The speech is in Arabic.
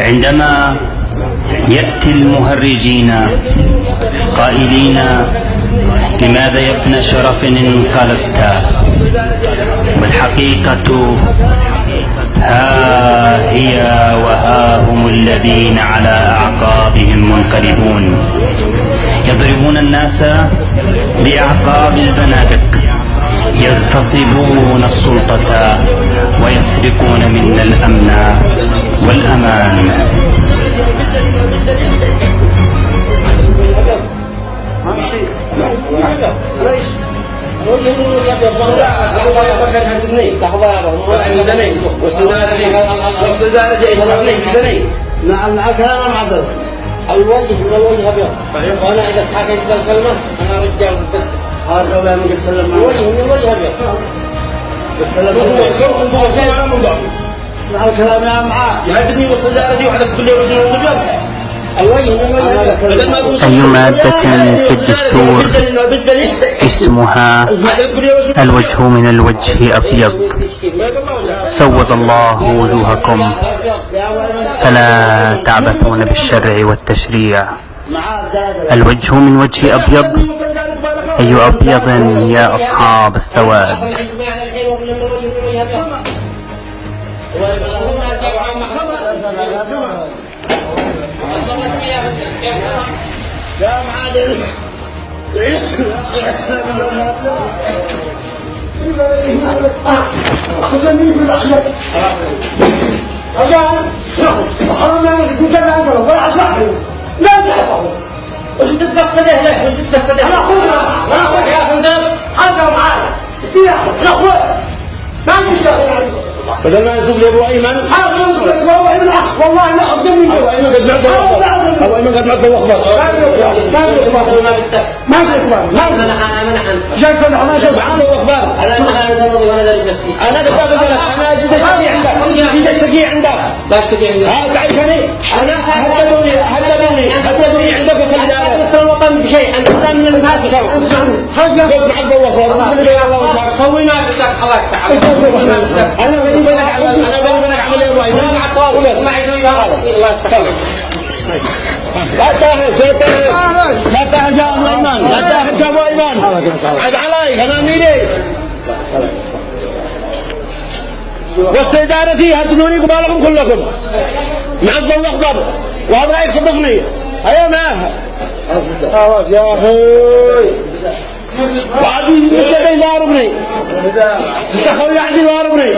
عندما يأتي المهرجين قائلين لماذا يا ابن شرف انقلبت، والحقيقة ها هي وها هم الذين على أعقابهم منقلبون، يضربون الناس بأعقاب البنادق، يغتصبون السلطة ويسرقون منا الأمن والأمان. الوجه من الوجه أبيض، وأنا إذا حكيت الكلمة أنا رجال هذا ما من يتكلم الوجه من الوجه أبيض. مع الكلام يا معاه يهدني وصدارتي وحدك كل يوم الوجه. أي مادة في الدستور اسمها الوجه من الوجه أبيض، سود الله وجوهكم فلا تعبثون بالشرع والتشريع. الوجه من وجه أبيض، أي أبيض يا أصحاب السواد. يا معادن خذني بالأخلاق أجل أنا كنت أقول ولا أسمع لا تعرفه وش تتقصده له وش تتقصده أنا أخوك يا فندم هذا معانا أنا أخوك ما في شيء بدل ما يصب لي أبو أيمن أبو أيمن أخ والله لا أقدمني أبو أيمن قد معك أبو أيمن قد معك وأخبر ما في إخبار جاك أنا شوف عنده وأخبار أنا دفعت لك أنا جيت أشتكي عندك بعرفني هددوني عندك في الجامعة الوطن بشيء أنت من المهاتف اسمعني قد معك وأخبر سوي ما بدك الله تعالى أنا بدي بدك أعمل يا أبو أيمن لا تهجى أبو أيمن لا تهجى أبو أيمن عد علي أنا أميري واستدارتي هدنوني قبالكم كلكم معذب وأخضر وهذا رأيك صدقني هيا معها يا أخي وعدي مستقيم واربني مستخوي عدي واربني